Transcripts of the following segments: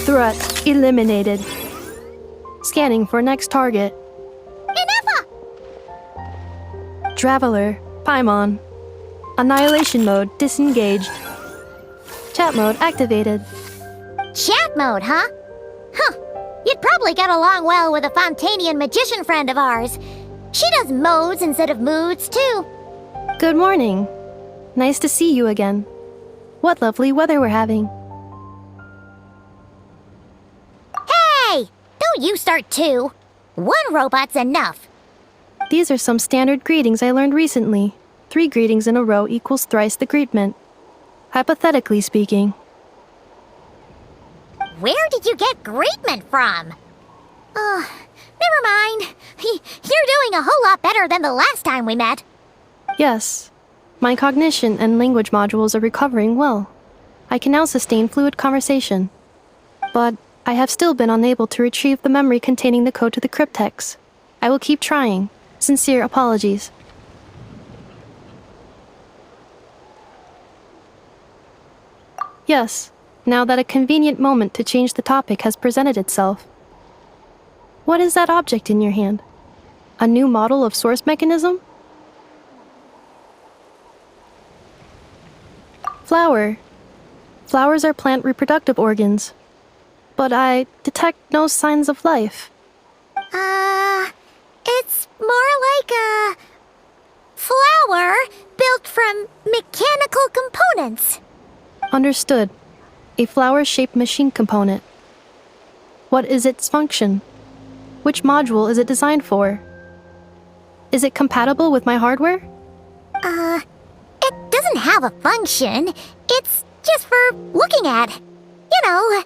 Threat eliminated. Scanning for next target. Ineffa! Traveler, Paimon. Annihilation mode disengaged. Chat mode activated. Chat mode, huh? Huh. You'd probably get along well with a Fontanian magician friend of ours. She does modes instead of moods, too. Good morning. Nice to see you again. What lovely weather we're having. Hey! Don't you start too. One robot's enough. These are some standard greetings I learned recently. 3 greetings in a row equals thrice the greetment. Hypothetically speaking. Where did you get greetment from? Never mind. You're doing a whole lot better than the last time we met. Yes. My cognition and language modules are recovering well. I can now sustain fluid conversation. But I have still been unable to retrieve the memory containing the code to the cryptex. I will keep trying. Sincere apologies. Yes, now that a convenient moment to change the topic has presented itself. What is that object in your hand? A new model of source mechanism? Flower. Flowers are plant reproductive organs. But I detect no signs of life. It's more like a flower built from mechanical components. Understood. A flower-shaped machine component. What is its function? Which module is it designed for? Is it compatible with my hardware? It doesn't have a function. It's just for looking at. You know,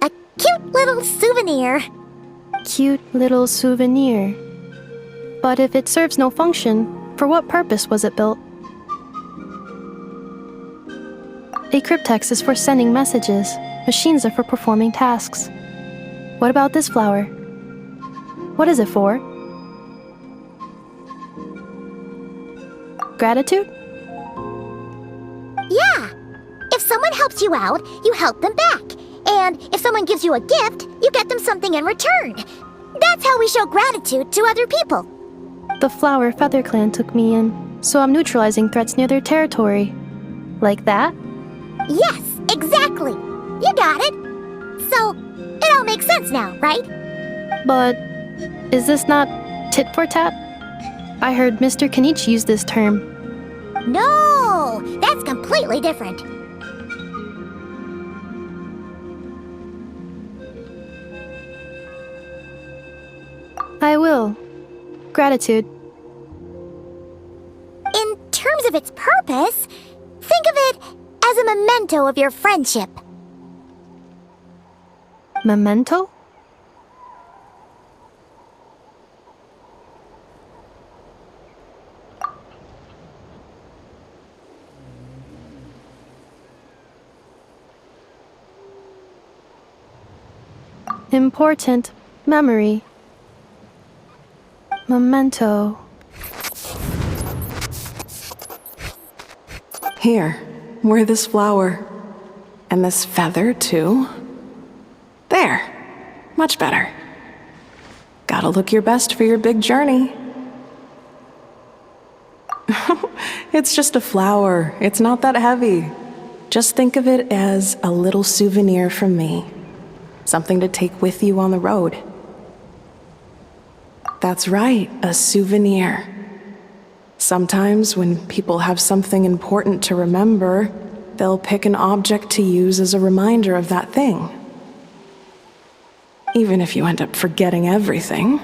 a cute little souvenir. Cute little souvenir. But if it serves no function, for what purpose was it built? A cryptex is for sending messages. Machines are for performing tasks. What about this flower? What is it for? Gratitude? Yeah. If someone helps you out, you help them back. And if someone gives you a gift, you get them something in return. That's how we show gratitude to other people. The Flower Feather Clan took me in, so I'm neutralizing threats near their territory. Like that? Yes, exactly. You got it. So, it all makes sense now, right? But is this not tit for tat? I heard Mr. Kenichi use this term. No, that's completely different. I will. Gratitude. In terms of its purpose, think of it as a memento of your friendship. Memento? Important memory. Memento. Here, wear this flower. And this feather, too. There. Much better. Gotta look your best for your big journey. It's just a flower. It's not that heavy. Just think of it as a little souvenir from me. Something to take with you on the road. That's right, a souvenir. Sometimes when people have something important to remember, they'll pick an object to use as a reminder of that thing. even if you end up forgetting everything,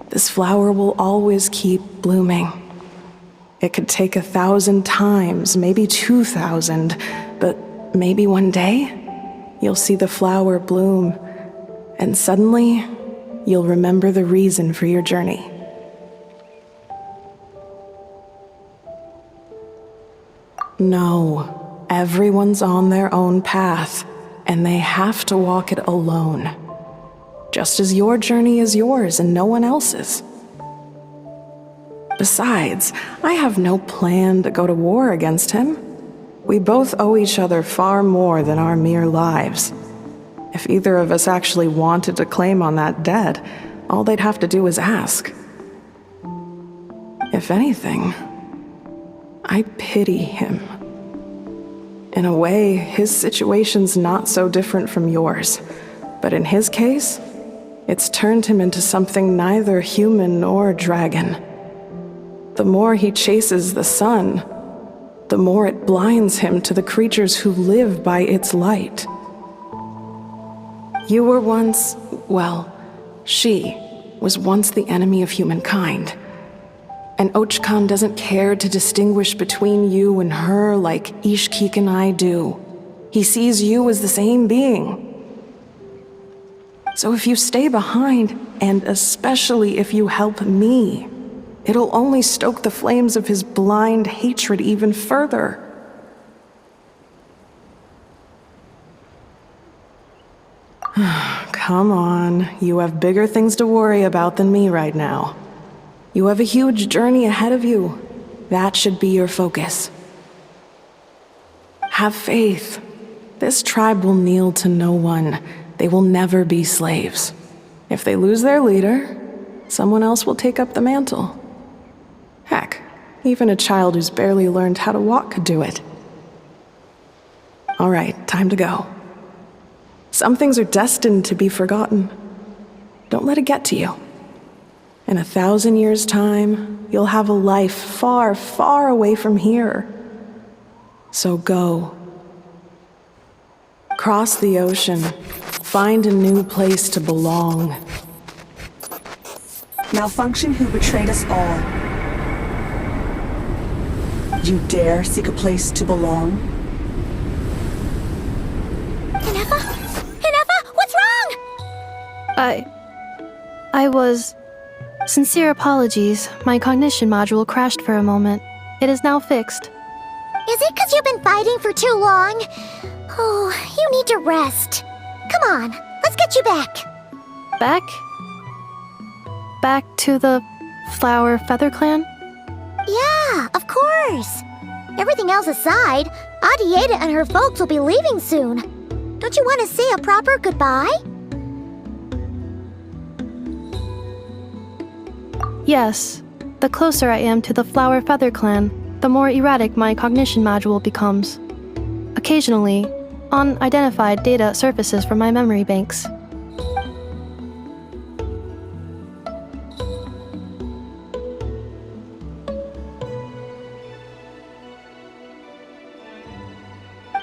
this flower will always keep blooming. It could take 1,000 times, maybe 2,000, but maybe one day you'll see the flower bloom, and suddenly you'll remember the reason for your journey. No, everyone's on their own path, and they have to walk it alone. Just as your journey is yours and no one else's. Besides, I have no plan to go to war against him. We both owe each other far more than our mere lives. If either of us actually wanted to claim on that debt, all they'd have to do is ask. If anything, I pity him. In a way, his situation's not so different from yours. But in his case, it's turned him into something neither human nor dragon. The more he chases the sun, the more it blinds him to the creatures who live by its light. You were once, well, she was once the enemy of humankind. And Ochkan doesn't care to distinguish between you and her like Ishkik and I do. He sees you as the same being. So if you stay behind, and especially if you help me, it'll only stoke the flames of his blind hatred even further. Come on, you have bigger things to worry about than me right now. You have a huge journey ahead of you. That should be your focus. Have faith. This tribe will kneel to no one. They will never be slaves. If they lose their leader, someone else will take up the mantle. Heck, even a child who's barely learned how to walk could do it. All right, time to go. Some things are destined to be forgotten. Don't let it get to you. In 1,000 years' time, you'll have a life far, far away from here. So go. Cross the ocean. Find a new place to belong. Malfunction who betrayed us all. You dare seek a place to belong? Ineffa? Ineffa, what's wrong? I was... Sincere apologies. My cognition module crashed for a moment. It is now fixed. Is it because you've been fighting for too long? Oh, you need to rest. Come on, let's get you back. Back? Back to the Flower Feather Clan? Yeah, of course. Everything else aside, Adieta and her folks will be leaving soon. Don't you want to say a proper goodbye? Yes. The closer I am to the Flower Feather Clan, the more erratic my cognition module becomes. Occasionally, unidentified data surfaces from my memory banks.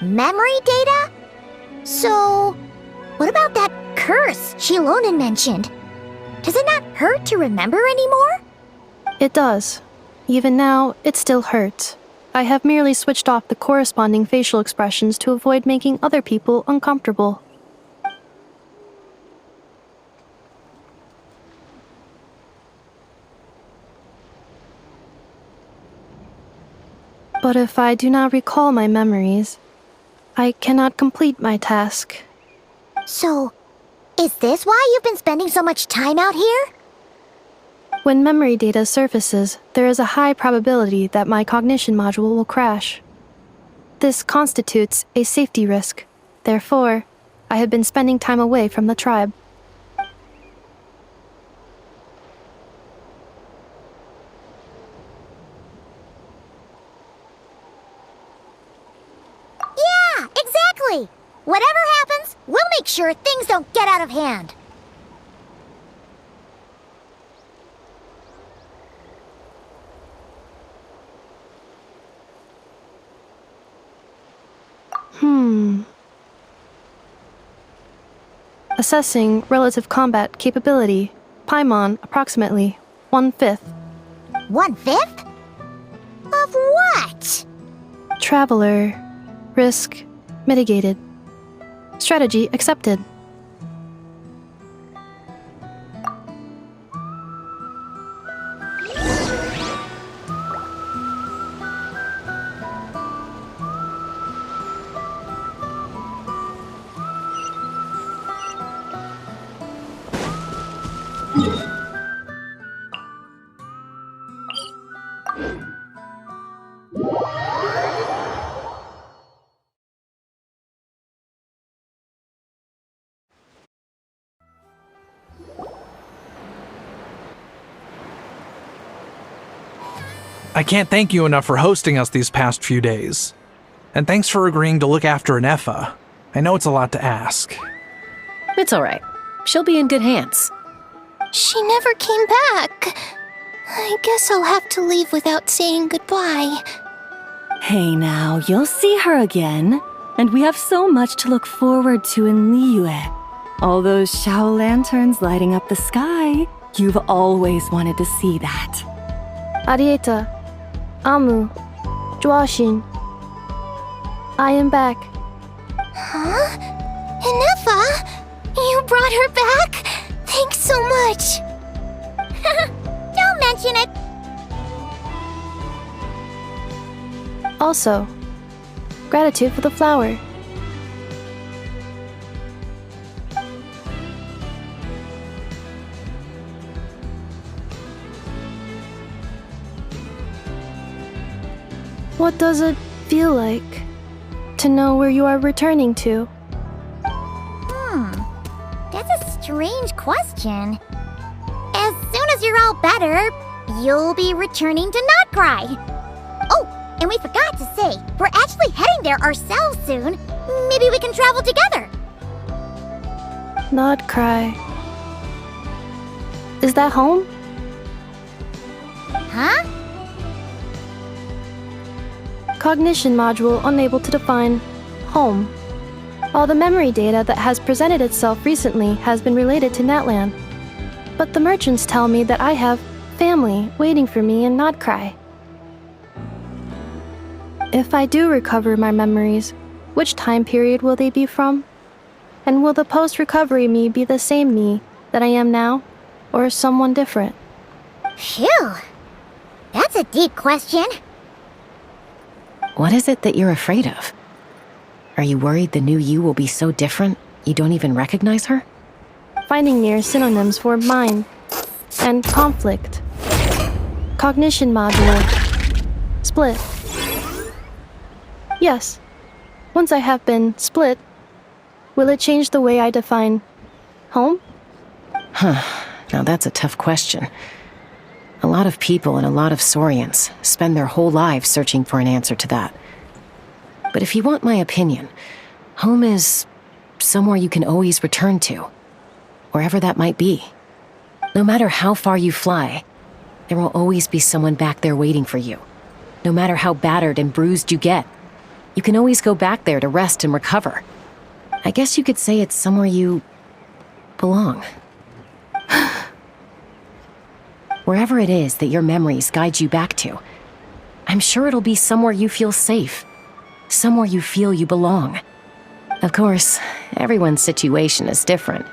Memory data? So, what about that curse Shilonen mentioned? Does it not hurt to remember anymore? It does. Even now, it still hurts. I have merely switched off the corresponding facial expressions to avoid making other people uncomfortable. But if I do not recall my memories, I cannot complete my task. So, is this why you've been spending so much time out here? When memory data surfaces, there is a high probability that my cognition module will crash. This constitutes a safety risk. Therefore, I have been spending time away from the tribe. Yeah, exactly! Whatever happens, we'll make sure things don't get out of hand. A Assessing relative combat capability. Paimon, approximately 1/5. 1/5? Of what? Traveler. Risk mitigated. Strategy accepted. I can't thank you enough for hosting us these past few days. And thanks for agreeing to look after Ineffa. I know it's a lot to ask. It's alright. She'll be in good hands. She never came back. I guess I'll have to leave without saying goodbye. Hey now, you'll see her again. And we have so much to look forward to in Liyue. All those Shao lanterns lighting up the sky. You've always wanted to see that. Arieta. Amu. Joashin. I am back. Huh? Ineffa? You brought her back? Thanks so much. Don't mention it. Also, gratitude for the flower. What does it feel like to know where you are returning to? That's a strange question. As soon as you're all better, you'll be returning to Not Cry. Oh, and we forgot to say, we're actually heading there ourselves soon. Maybe we can travel together. Not cry. Is that home? Huh? Cognition module unable to define home. All the memory data that has presented itself recently has been related to Natlan. But the merchants tell me that I have family waiting for me in Not Cry. If I do recover my memories, which time period will they be from? And will the post-recovery me be the same me that I am now, or someone different? Phew. That's a deep question. What is it that you're afraid of? Are you worried the new you will be so different you don't even recognize her? Finding near synonyms for mind and conflict. Cognition module. Split. Yes. Once I have been split, will it change the way I define home? Now that's a tough question. A lot of people and a lot of Saurians spend their whole lives searching for an answer to that. But if you want my opinion, home is somewhere you can always return to, wherever that might be. No matter how far you fly, there will always be someone back there waiting for you. No matter how battered and bruised you get, you can always go back there to rest and recover. I guess you could say it's somewhere you belong. Wherever it is that your memories guide you back to, I'm sure it'll be somewhere you feel safe, somewhere you feel you belong. Of course, everyone's situation is different,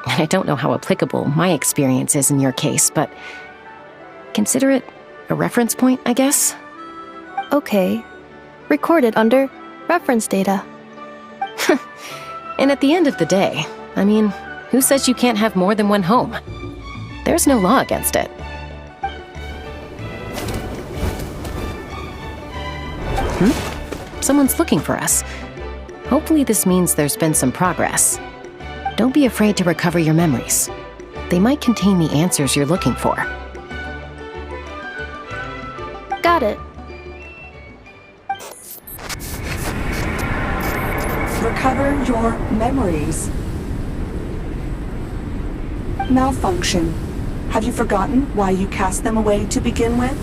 and I don't know how applicable my experience is in your case, but consider it a reference point, I guess? Okay. Recorded under reference data. And at the end of the day, I mean, who says you can't have more than one home? There's no law against it. Someone's looking for us. Hopefully this means there's been some progress. Don't be afraid to recover your memories. They might contain the answers you're looking for. Got it. Recover your memories. Malfunction. Have you forgotten why you cast them away to begin with?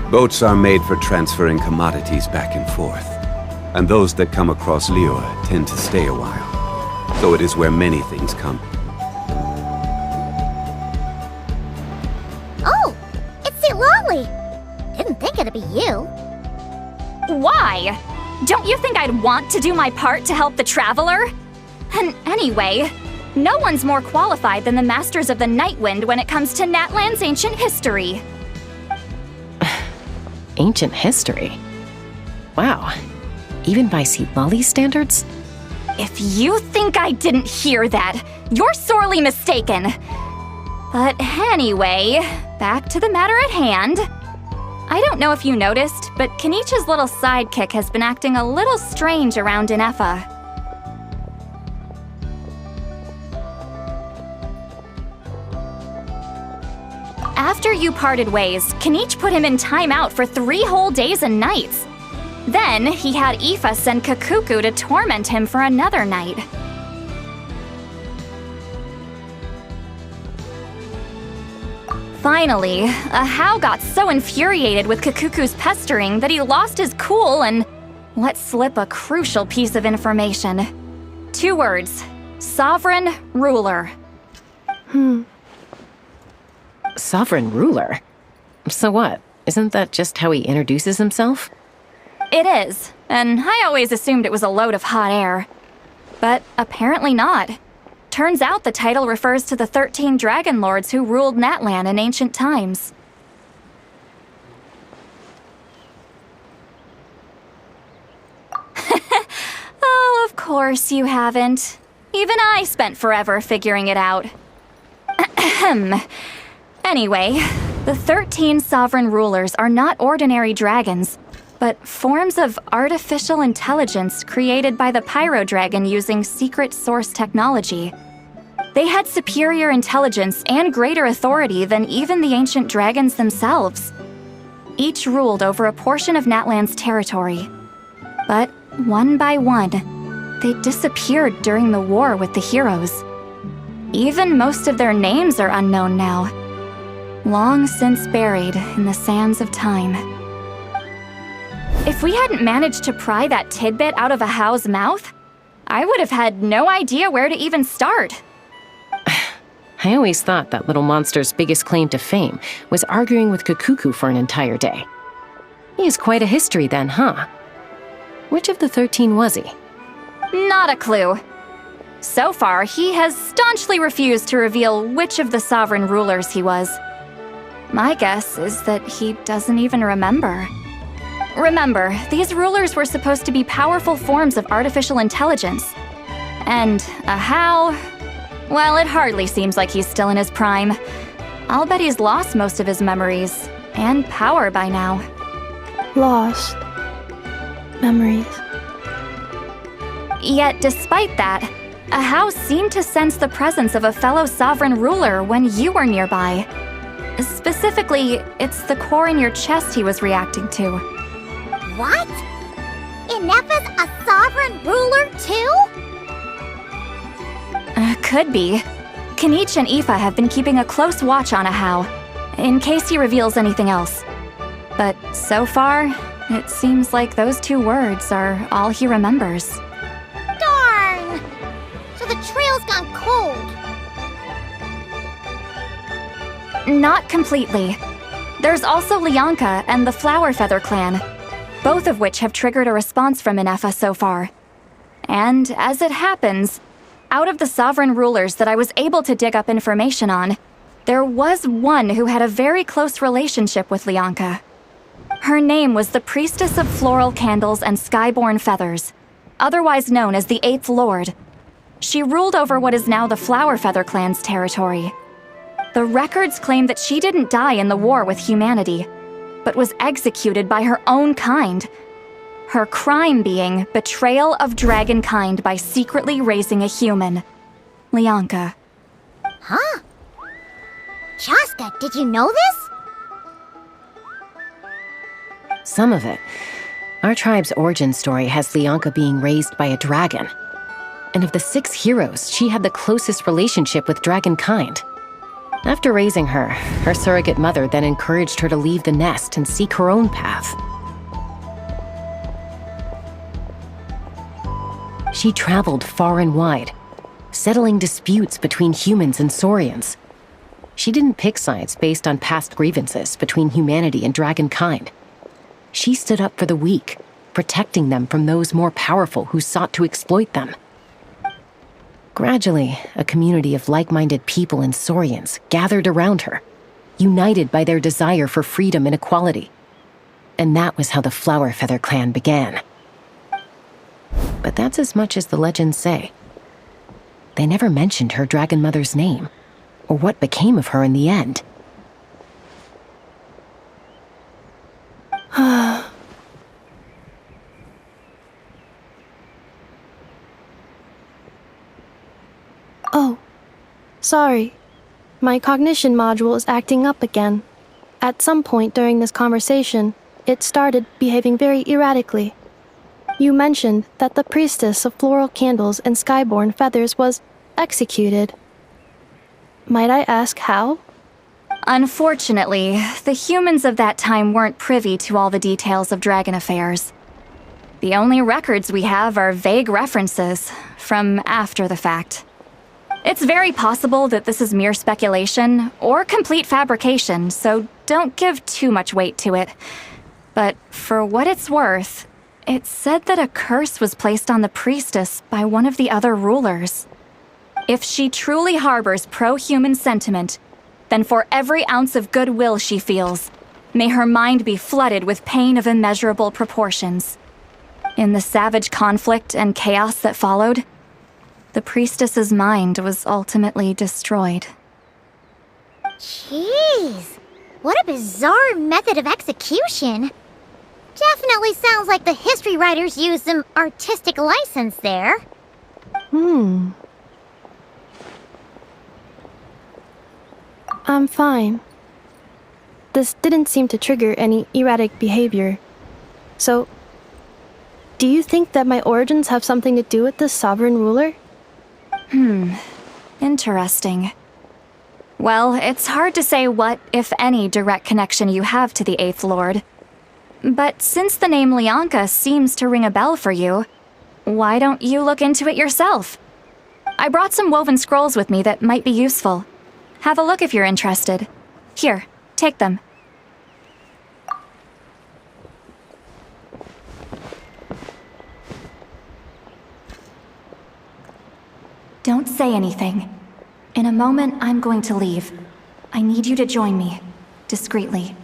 Boats are made for transferring commodities back and forth, and those that come across Liyue tend to stay a while, so it is where many things come. Oh, it's St. Lolly. Didn't think it'd be you. Why? Don't you think I'd want to do my part to help the traveler? And anyway, no one's more qualified than the Masters of the Nightwind when it comes to Natlan's ancient history. Ancient history? Wow. Even by St. Lolly's standards? If you think I didn't hear that, you're sorely mistaken. But anyway, back to the matter at hand. I don't know if you noticed, but Kenichi's little sidekick has been acting a little strange around Ineffa. After you parted ways, Kenichi put him in timeout for 3 whole days and nights. Then, he had Ineffa send Kakuku to torment him for another night. Finally, Ahau got so infuriated with Kakuku's pestering that he lost his cool and let slip a crucial piece of information. 2 words: sovereign ruler. Sovereign ruler? So what? Isn't that just how he introduces himself? It is, and I always assumed it was a load of hot air. But apparently not. Turns out the title refers to the 13 dragon lords who ruled Natlan in ancient times. Oh, of course you haven't. Even I spent forever figuring it out. Anyway, the 13 sovereign rulers are not ordinary dragons, but forms of artificial intelligence created by the Pyro Dragon using secret source technology. They had superior intelligence and greater authority than even the ancient dragons themselves. Each ruled over a portion of Natlan's territory. But one by one, they disappeared during the war with the heroes. Even most of their names are unknown now, long since buried in the sands of time. If we hadn't managed to pry that tidbit out of Ahau's mouth, I would have had no idea where to even start. I always thought that little monster's biggest claim to fame was arguing with Kakuku for an entire day. He has quite a history then, huh? Which of the 13 was he? Not a clue. So far, he has staunchly refused to reveal which of the sovereign rulers he was. My guess is that he doesn't even remember. Remember, these rulers were supposed to be powerful forms of artificial intelligence. And Ahau, well, it hardly seems like he's still in his prime. I'll bet he's lost most of his memories and power by now. Lost. Memories. Yet, despite that, Ahau seemed to sense the presence of a fellow sovereign ruler when you were nearby. Specifically, it's the core in your chest he was reacting to. What? Ineffa's a sovereign ruler too? Could be. Kenichi and Ineffa have been keeping a close watch on Ahau, in case he reveals anything else. But so far, it seems like those 2 words are all he remembers. Darn! So the trail's gone cold. Not completely. There's also Lianka and the Flower Feather clan, both of which have triggered a response from Ineffa so far. And as it happens, out of the sovereign rulers that I was able to dig up information on, there was one who had a very close relationship with Lianka. Her name was the Priestess of Floral Candles and Skyborn Feathers, otherwise known as the 8th Lord. She ruled over what is now the Flower Feather clan's territory. The records claim that she didn't die in the war with humanity, but was executed by her own kind. Her crime being betrayal of dragonkind by secretly raising a human. Lianka. Huh? Chaska, did you know this? Some of it. Our tribe's origin story has Lianka being raised by a dragon. And of the 6 heroes, she had the closest relationship with dragonkind. After raising her, her surrogate mother then encouraged her to leave the nest and seek her own path. She traveled far and wide, settling disputes between humans and saurians. She didn't pick sides based on past grievances between humanity and dragonkind. She stood up for the weak, protecting them from those more powerful who sought to exploit them. Gradually, a community of like-minded people and saurians gathered around her, united by their desire for freedom and equality. And that was how the Flower Feather clan began. But that's as much as the legends say. They never mentioned her dragon mother's name, or what became of her in the end. Oh, sorry. My cognition module is acting up again. At some point during this conversation, it started behaving very erratically. You mentioned that the priestess of floral candles and skyborn feathers was executed. Might I ask how? Unfortunately, the humans of that time weren't privy to all the details of dragon affairs. The only records we have are vague references from after the fact. It's very possible that this is mere speculation or complete fabrication, so don't give too much weight to it. But for what it's worth, it's said that a curse was placed on the priestess by one of the other rulers. If she truly harbors pro-human sentiment, then for every ounce of goodwill she feels, may her mind be flooded with pain of immeasurable proportions. In the savage conflict and chaos that followed, the priestess's mind was ultimately destroyed. Jeez, what a bizarre method of execution. Definitely sounds like the history writers used some artistic license there. I'm fine. This didn't seem to trigger any erratic behavior. So, do you think that my origins have something to do with this sovereign ruler? Interesting. Well, it's hard to say what, if any, direct connection you have to the Eighth Lord. But since the name Lianka seems to ring a bell for you, why don't you look into it yourself? I brought some woven scrolls with me that might be useful. Have a look if you're interested. Here, take them. Don't say anything. In a moment, I'm going to leave. I need you to join me, discreetly.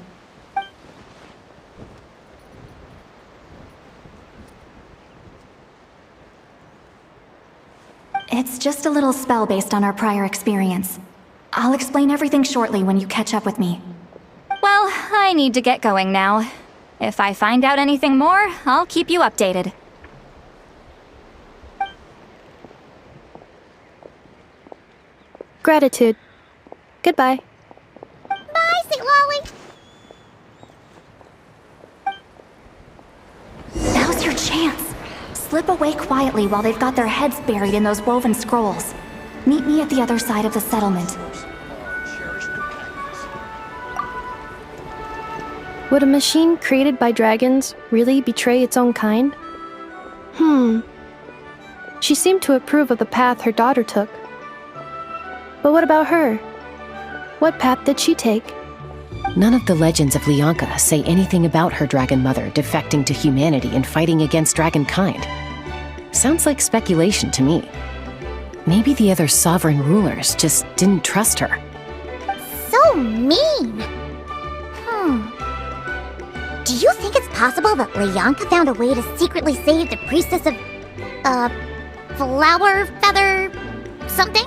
It's just a little spell based on our prior experience. I'll explain everything shortly when you catch up with me. Well, I need to get going now. If I find out anything more, I'll keep you updated. Gratitude. Goodbye. Bye, Sweet Lolly. Now's your chance. Slip away quietly while they've got their heads buried in those woven scrolls. Meet me at the other side of the settlement. Would a machine created by dragons really betray its own kind? She seemed to approve of the path her daughter took. But what about her? What path did she take? None of the legends of Lianka say anything about her dragon mother defecting to humanity and fighting against dragonkind. Sounds like speculation to me. Maybe the other sovereign rulers just didn't trust her. So mean. Do you think it's possible that Lianka found a way to secretly save the priestess of, flower feather something?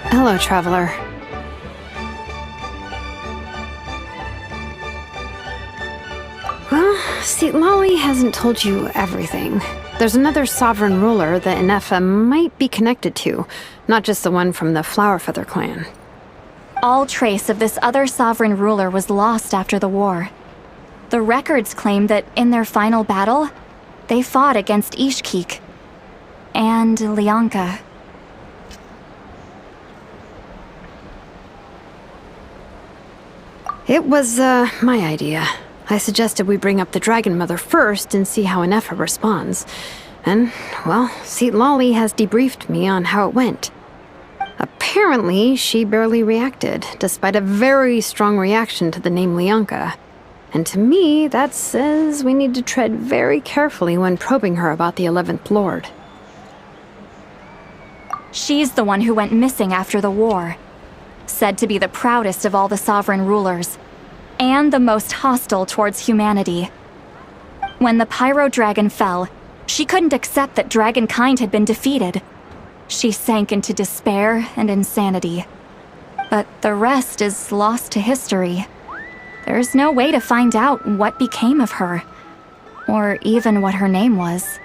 Hello, traveler. see, Lolly hasn't told you everything. There's another sovereign ruler that Ineffa might be connected to, not just the one from the Flower Feather clan. All trace of this other sovereign ruler was lost after the war. The records claim that in their final battle, they fought against Ishkik and Lianka. It was, my idea. I suggested we bring up the Dragon Mother first and see how Ineffa responds. And, well, Seat Lolly has debriefed me on how it went. Apparently, she barely reacted, despite a very strong reaction to the name Lianka. And to me, that says we need to tread very carefully when probing her about the 11th Lord. She's the one who went missing after the war. Said to be the proudest of all the sovereign rulers, and the most hostile towards humanity. When the Pyro Dragon fell, she couldn't accept that dragonkind had been defeated. She sank into despair and insanity. But the rest is lost to history. There's no way to find out what became of her, or even what her name was.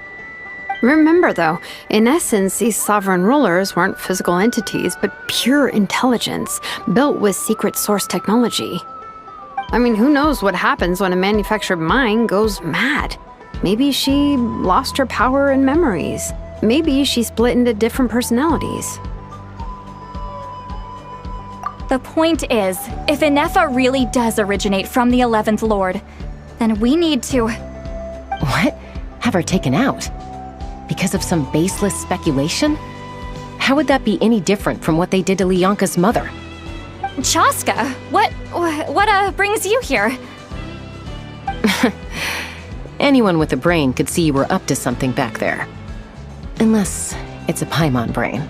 Remember, though, in essence, these sovereign rulers weren't physical entities, but pure intelligence, built with secret source technology. I mean, who knows what happens when a manufactured mind goes mad? Maybe she lost her power and memories. Maybe she split into different personalities. The point is, if Ineffa really does originate from the 11th Lord, then we need to... What? Have her taken out? Because of some baseless speculation? How would that be any different from what they did to Lianka's mother? Chaska, what brings you here? Anyone with a brain could see you were up to something back there. Unless it's a Paimon brain.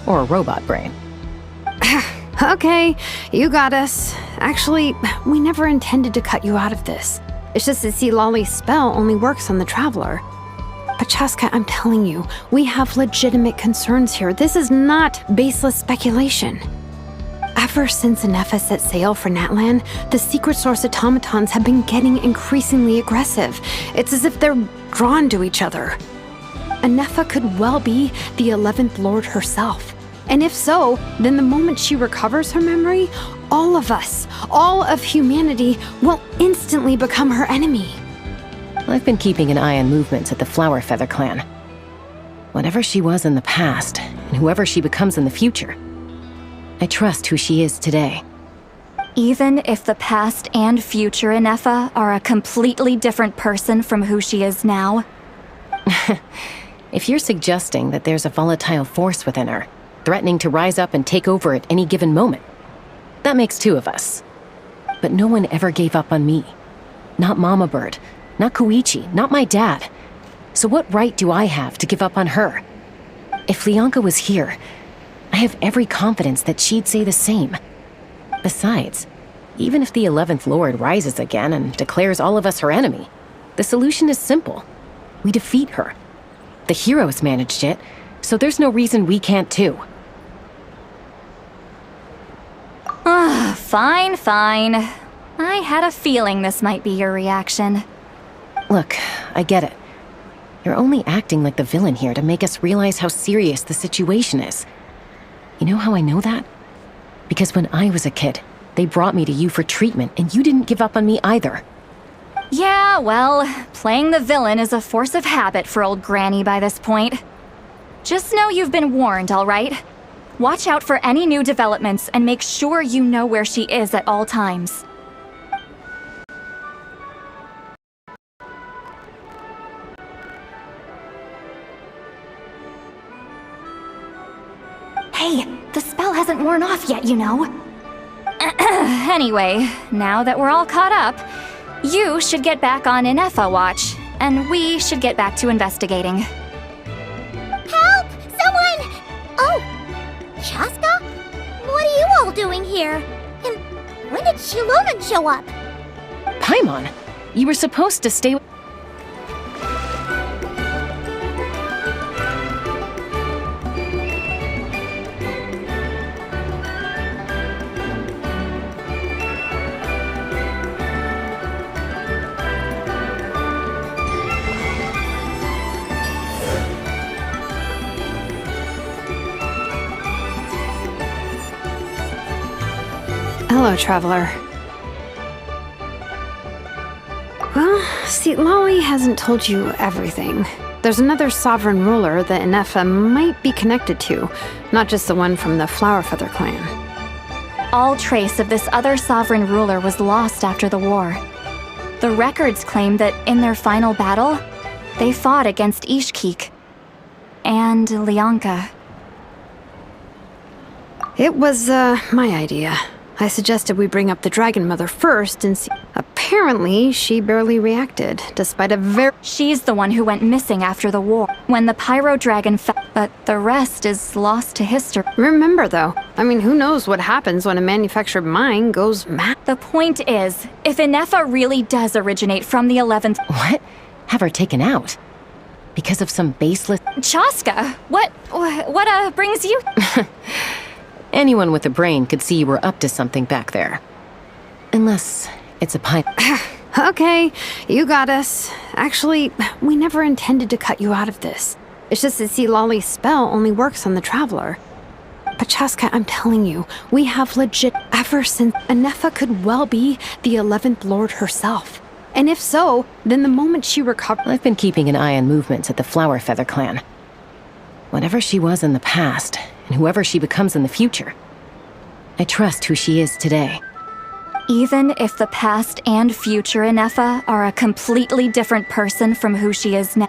Or a robot brain. Okay, you got us. Actually, we never intended to cut you out of this. It's just that see, Lolly's spell only works on the Traveler. But Chaska, I'm telling you, we have legitimate concerns here. This is not baseless speculation. Ever since Ineffa set sail for Natlan, the secret source automatons have been getting increasingly aggressive. It's as if they're drawn to each other. Ineffa could well be the 11th Lord herself. And if so, then the moment she recovers her memory, all of us, all of humanity, will instantly become her enemy. I've been keeping an eye on movements at the Flower Feather clan. Whatever she was in the past, and whoever she becomes in the future, I trust who she is today. Even if the past and future Ineffa are a completely different person from who she is now? If you're suggesting that there's a volatile force within her, threatening to rise up and take over at any given moment, that makes two of us. But no one ever gave up on me. Not Mama Bird, not Koichi, not my dad. So what right do I have to give up on her? If Lianka was here, I have every confidence that she'd say the same. Besides, even if the 11th Lord rises again and declares all of us her enemy, the solution is simple. We defeat her. The heroes managed it, so there's no reason we can't too. Fine. I had a feeling this might be your reaction. Look, I get it. You're only acting like the villain here to make us realize how serious the situation is. You know how I know that? Because when I was a kid, they brought me to you for treatment, and you didn't give up on me either. Yeah, well, playing the villain is a force of habit for old Granny by this point. Just know you've been warned, all right? Watch out for any new developments and make sure you know where she is at all times. Hey, the spell hasn't worn off yet, you know. Anyway, now that we're all caught up, you should get back on Ineffa watch, and we should get back to investigating. Help! Someone! Oh, Chaska? What are you all doing here? And when did Shilonen show up? Paimon, you were supposed to stay... Hello, traveler. Well, see, Lolly hasn't told you everything. There's another sovereign ruler that Ineffa might be connected to, not just the one from the Flowerfeather clan. All trace of this other sovereign ruler was lost after the war. The records claim that in their final battle, they fought against Ishkik and Lianka. It was, my idea. I suggested we bring up the Dragon Mother first and see. Apparently, she barely reacted, despite a very. She's the one who went missing after the war, when the Pyro Dragon fell, but the rest is lost to history. Remember, though, I mean, who knows what happens when a manufactured mine goes mad? The point is, if Ineffa really does originate from the 11th. What? Have her taken out? Because of some baseless. Chaska, what brings you? Anyone with a brain could see you were up to something back there. Unless it's a pipe. Okay, you got us. Actually, we never intended to cut you out of this. It's just that see, Lolly's spell only works on the Traveler. But Chaska, I'm telling you, we have legit ever since Ineffa could well be the 11th Lord herself. And if so, then the moment she recovered. I've been keeping an eye on movements at the Flowerfeather clan. Whatever she was in the past, and whoever she becomes in the future, I trust who she is today. Even if the past and future Ineffa are a completely different person from who she is now.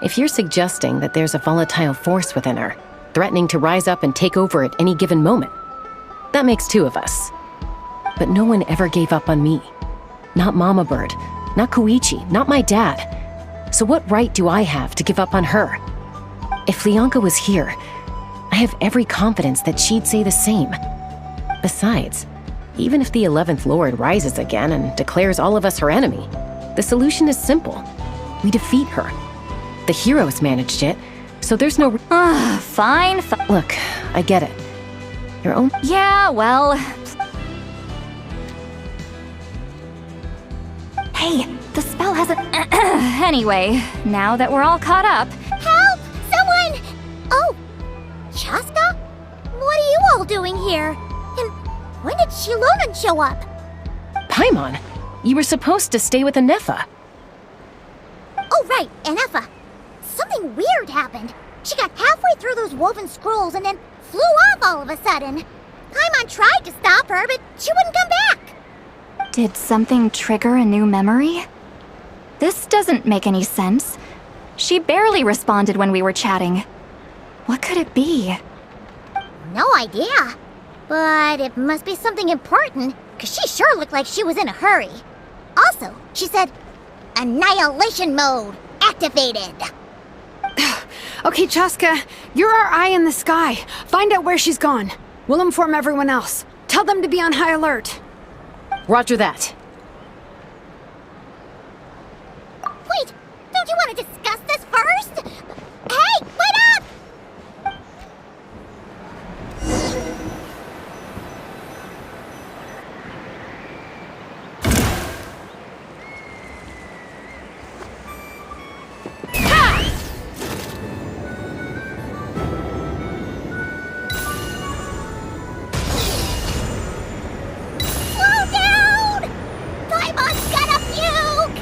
If you're suggesting that there's a volatile force within her, threatening to rise up and take over at any given moment, that makes two of us. But no one ever gave up on me. Not Mama Bird, not Koichi, not my dad. So what right do I have to give up on her? If Lianka was here, I have every confidence that she'd say the same. Besides, even if the 11th Lord rises again and declares all of us her enemy, the solution is simple. We defeat her. The heroes managed it, so there's no. Fine. Look, I get it. Your own. Yeah, well. Hey, the spell hasn't. Anyway, now that we're all caught up. Help! Someone! Oh, Chaska? What are you all doing here? And when did Shilonan show up? Paimon, you were supposed to stay with Ineffa. Oh, right, Ineffa. Something weird happened. She got halfway through those woven scrolls and then flew off all of a sudden. Paimon tried to stop her, but she wouldn't come back. Did something trigger a new memory? This doesn't make any sense. She barely responded when we were chatting. What could it be? No idea. But it must be something important, because she sure looked like she was in a hurry. Also, she said, Annihilation mode activated. Okay, Chaska, you're our eye in the sky. Find out where she's gone. We'll inform everyone else. Tell them to be on high alert. Roger that. Wait, don't you want to discuss this first? Hey, wait up! Slow down! Paimon's got a puke!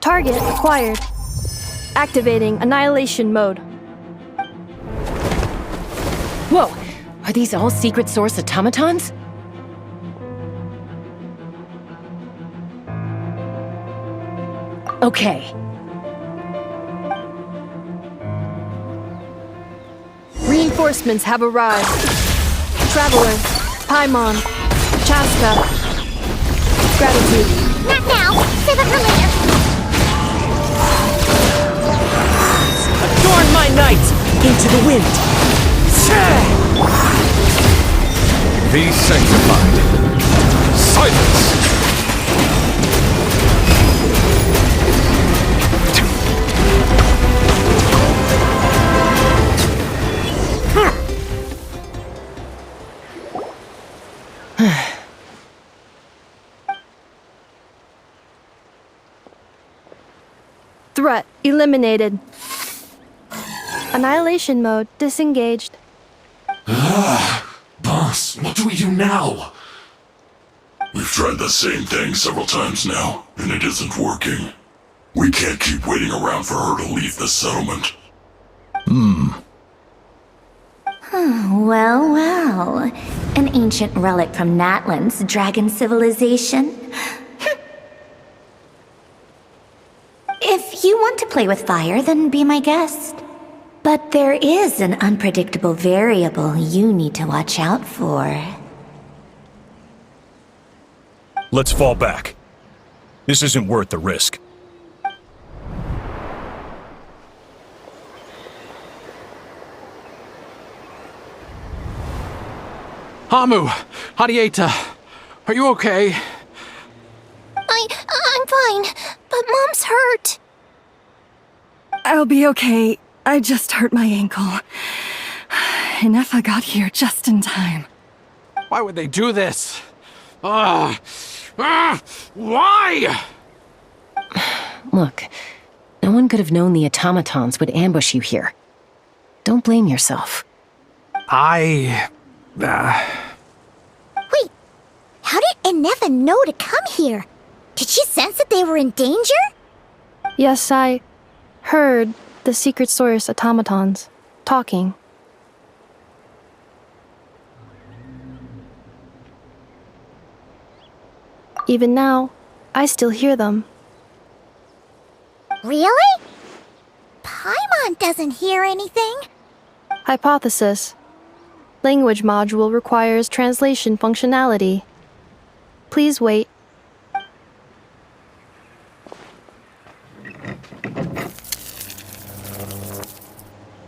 Target acquired. Activating annihilation mode. Whoa! Are these all secret source automatons? Okay. Reinforcements have arrived. Traveler, Paimon, Chaska. Gratitude. Not now! Save it for later! Adorn my night into the wind. Be sanctified. Silence! Eliminated. Annihilation mode disengaged. Boss, what do we do now? We've tried the same thing several times now, and it isn't working. We can't keep waiting around for her to leave the settlement. Well, well. An ancient relic from Natlan's dragon civilization. If you want to play with fire, then be my guest. But there is an unpredictable variable you need to watch out for. Let's fall back. This isn't worth the risk. Hamu! Hadieta! Are you okay? I'm fine, but Mom's hurt. I'll be okay. I just hurt my ankle. Ineffa got here just in time. Why would they do this? Why? Look, no one could have known the automatons would ambush you here. Don't blame yourself. Wait, how did Ineffa know to come here? Did she sense that they were in danger? Yes, I heard the secret source automatons talking. Even now, I still hear them. Really? Paimon doesn't hear anything. Hypothesis. Language module requires translation functionality. Please wait.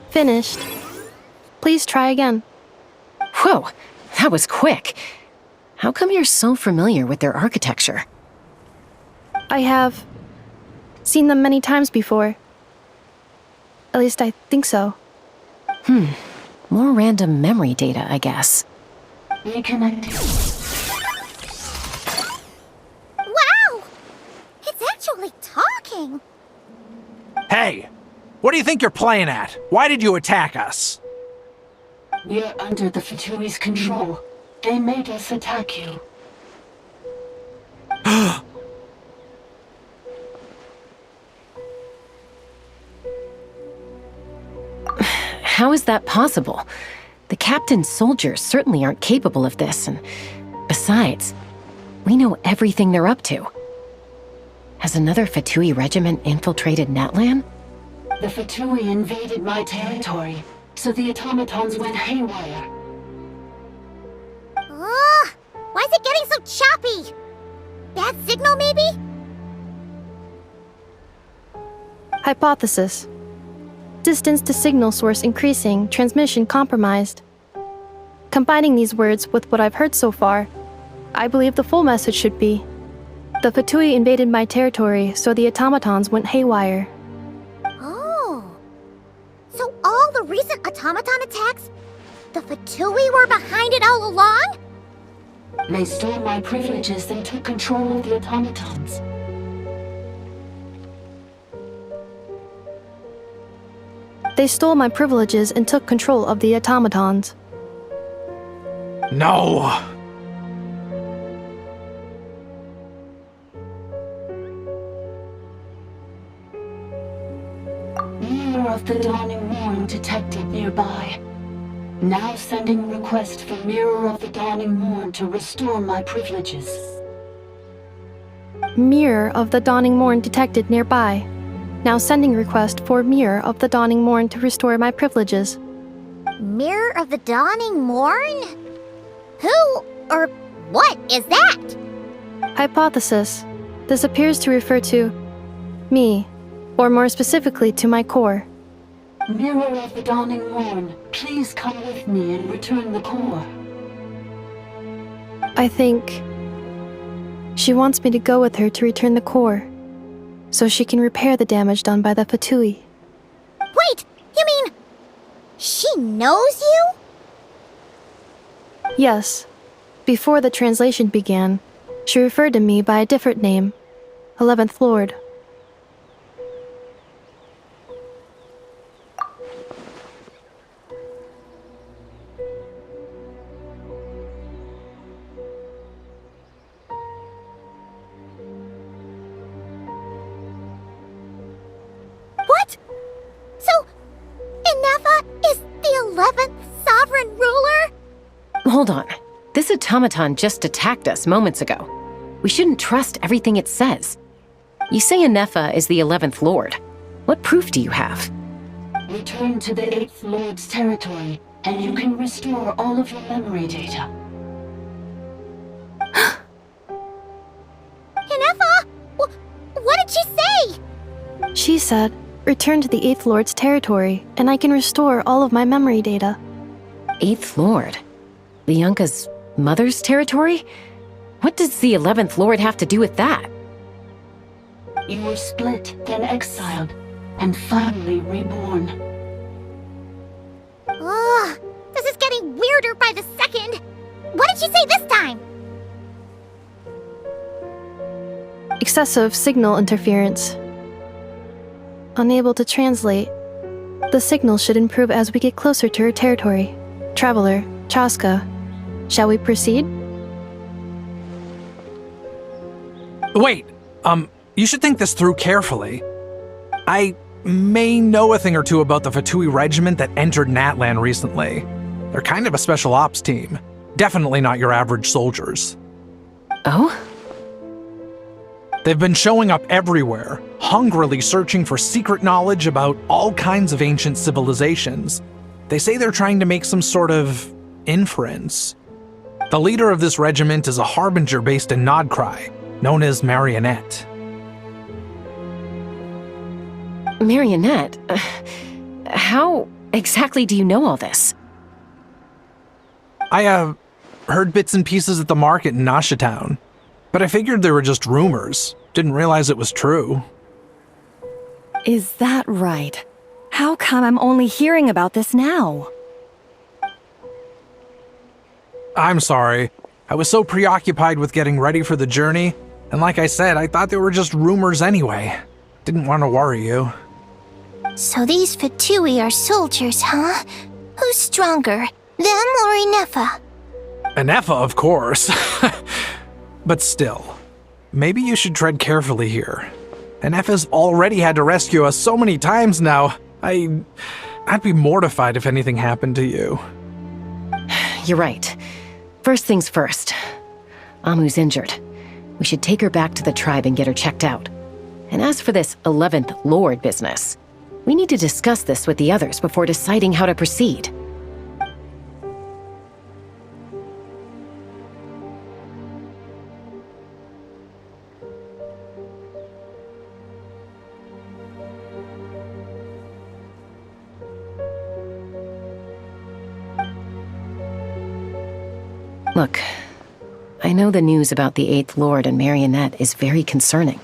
Finished. Please try again. Whoa, that was quick. How come you're so familiar with their architecture? I have seen them many times before. At least I think so. More random memory data, I guess. Reconnecting. Wow! It's actually talking. Hey! What do you think you're playing at? Why did you attack us? We're under the Fatui's control. They made us attack you. How is that possible? The captain's soldiers certainly aren't capable of this, and besides, we know everything they're up to. Has another Fatui regiment infiltrated Natlan? The Fatui invaded my territory, so the automatons went haywire. Ugh! Why is it getting so choppy? Bad signal, maybe? Hypothesis. Distance to signal source increasing, transmission compromised. Combining these words with what I've heard so far, I believe the full message should be: the Fatui invaded my territory, so the automatons went haywire. Oh. So all the recent automaton attacks, the Fatui were behind it all along? They stole my privileges and took control of the automatons. They stole my privileges and took control of the automatons. No! Mirror of the Dawning Morn detected nearby. Now sending request for Mirror of the Dawning Morn to restore my privileges. Mirror of the Dawning Morn detected nearby. Now sending request for Mirror of the Dawning Morn to restore my privileges. Mirror of the Dawning Morn? Who or what is that? Hypothesis. This appears to refer to me, or more specifically to my core. Mirror of the Dawning Morn, please come with me and return the core. I think she wants me to go with her to return the core, so she can repair the damage done by the Fatui. Wait, you mean she knows you? Yes. Before the translation began, she referred to me by a different name, 11th Lord. 11th sovereign ruler? Hold on. This automaton just attacked us moments ago. We shouldn't trust everything it says. You say Ineffa is the 11th Lord. What proof do you have? Return to the 8th Lord's territory, and you can restore all of your memory data. Ineffa! What did she say? She said, return to the 8th Lord's territory, and I can restore all of my memory data. 8th Lord? Lianka's mother's territory? What does the 11th Lord have to do with that? You were split, then exiled, and finally reborn. Ugh, this is getting weirder by the second. What did she say this time? Excessive signal interference. Unable to translate. The signal should improve as we get closer to her territory. Traveler, Chaska, shall we proceed? Wait, you should think this through carefully. I may know a thing or two about the Fatui regiment that entered Natlan recently. They're kind of a special ops team. Definitely not your average soldiers. Oh? They've been showing up everywhere, hungrily searching for secret knowledge about all kinds of ancient civilizations. They say they're trying to make some sort of inference. The leader of this regiment is a harbinger based in Nodcry, known as Marionette. Marionette? How exactly do you know all this? I, heard bits and pieces at the market in Nasha Town, but I figured they were just rumors. Didn't realize it was true. Is that right? How come I'm only hearing about this now? I'm sorry. I was so preoccupied with getting ready for the journey, and like I said, I thought they were just rumors anyway. Didn't want to worry you. So these Fatui are soldiers, huh? Who's stronger, them or Ineffa? Ineffa, of course. But still, maybe you should tread carefully here. Ineffa's already had to rescue us so many times now. I'd be mortified if anything happened to you. You're right. First things first. Amu's injured. We should take her back to the tribe and get her checked out. And as for this 11th Lord business, we need to discuss this with the others before deciding how to proceed. Look, I know the news about the 8th Lord and Marionette is very concerning.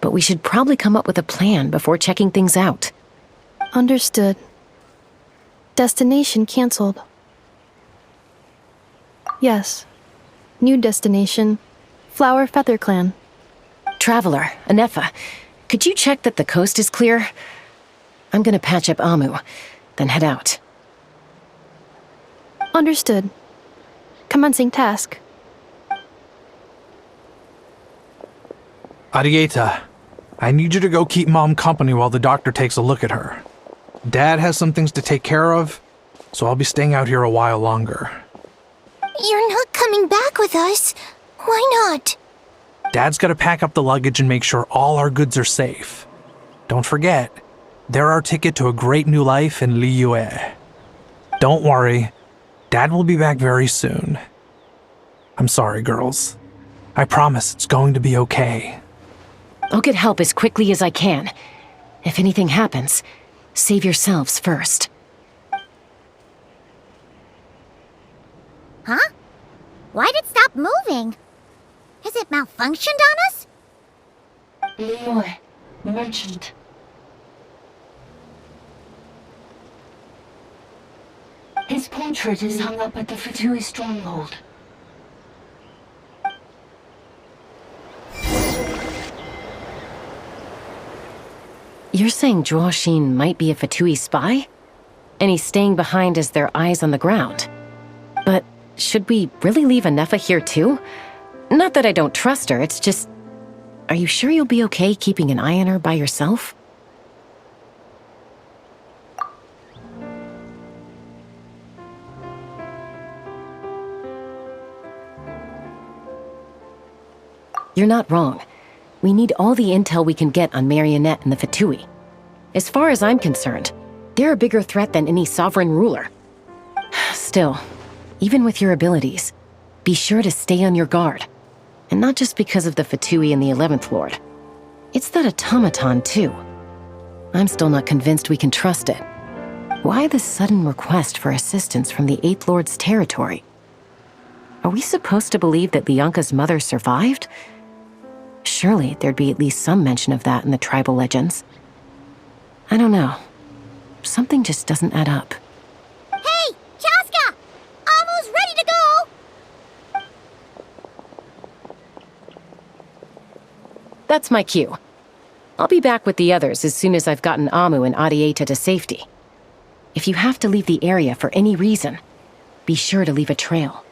But we should probably come up with a plan before checking things out. Understood. Destination cancelled. Yes. New destination, Flower Feather Clan. Traveler, Ineffa, could you check that the coast is clear? I'm gonna patch up Amu, then head out. Understood. Commencing task. Arieta, I need you to go keep Mom company while the doctor takes a look at her. Dad has some things to take care of, so I'll be staying out here a while longer. You're not coming back with us. Why not? Dad's gotta pack up the luggage and make sure all our goods are safe. Don't forget, they're our ticket to a great new life in Liyue. Don't worry, Dad will be back very soon. I'm sorry, girls. I promise it's going to be okay. I'll get help as quickly as I can. If anything happens, save yourselves first. Huh? Why'd it stop moving? Has it malfunctioned on us? Liyue, merchant. His portrait is hung up at the Fatui stronghold. You're saying Zhuoxin might be a Fatui spy? And he's staying behind as their eyes on the ground. But should we really leave Ineffa here too? Not that I don't trust her, it's just... Are you sure you'll be okay keeping an eye on her by yourself? You're not wrong. We need all the intel we can get on Marionette and the Fatui. As far as I'm concerned, they're a bigger threat than any sovereign ruler. Still, even with your abilities, be sure to stay on your guard. And not just because of the Fatui and the 11th Lord. It's that automaton, too. I'm still not convinced we can trust it. Why the sudden request for assistance from the 8th Lord's territory? Are we supposed to believe that Lianka's mother survived? Surely there'd be at least some mention of that in the tribal legends. I don't know. Something just doesn't add up. Hey, Chaska! Almost ready to go! That's my cue. I'll be back with the others as soon as I've gotten Amu and Adieta to safety. If you have to leave the area for any reason, be sure to leave a trail.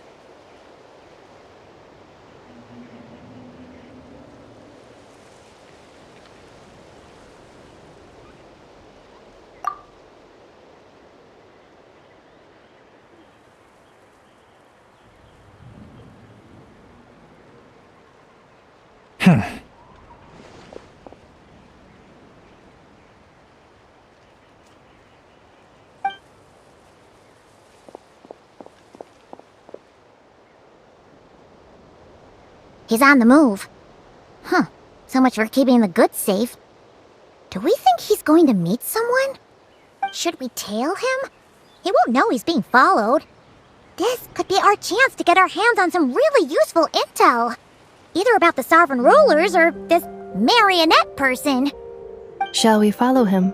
He's on the move. Huh. So much for keeping the goods safe. Do we think he's going to meet someone? Should we tail him? He won't know he's being followed. This could be our chance to get our hands on some really useful intel. Either about the sovereign rulers or this marionette person. Shall we follow him?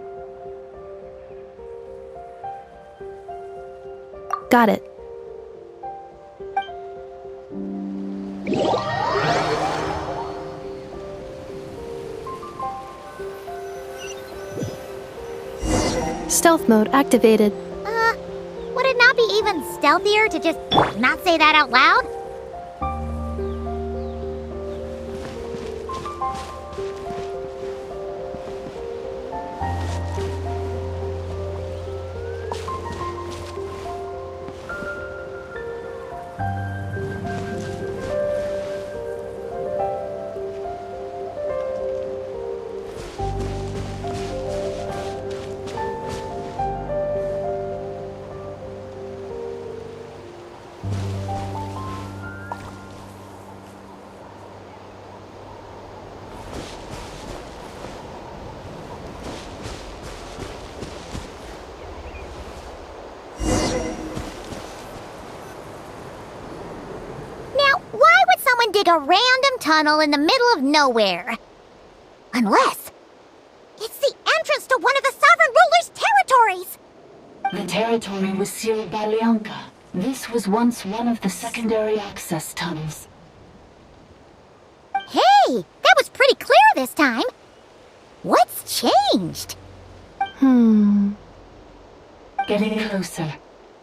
Got it. Stealth mode activated. Would it not be even stealthier to just not say that out loud? Dig a random tunnel in the middle of nowhere. Unless it's the entrance to one of the sovereign ruler's territories. The territory was sealed by Lianka. This was once one of the secondary access tunnels. Hey, that was pretty clear this time. What's changed? Getting closer.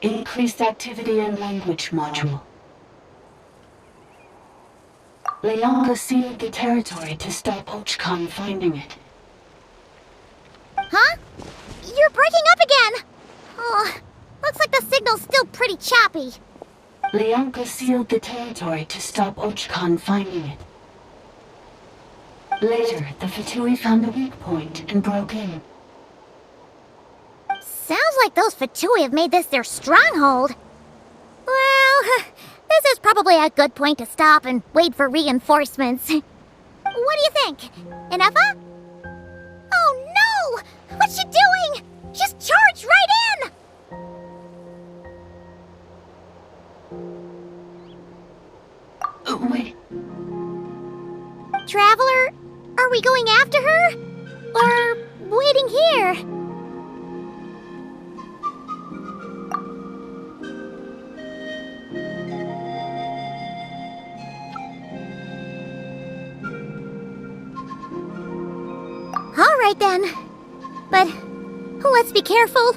Increased activity in language module. Lianka sealed the territory to stop Ochkan finding it. Huh? You're breaking up again! Oh, looks like the signal's still pretty choppy. Lianka sealed the territory to stop Ochkan finding it. Later, the Fatui found a weak point and broke in. Sounds like those Fatui have made this their stronghold. Well, this is probably a good point to stop and wait for reinforcements. What do you think, Ineffa? Oh no! What's she doing? Just charged right in! Wait. Traveler, are we going after her? Or waiting here? All right then. But let's be careful.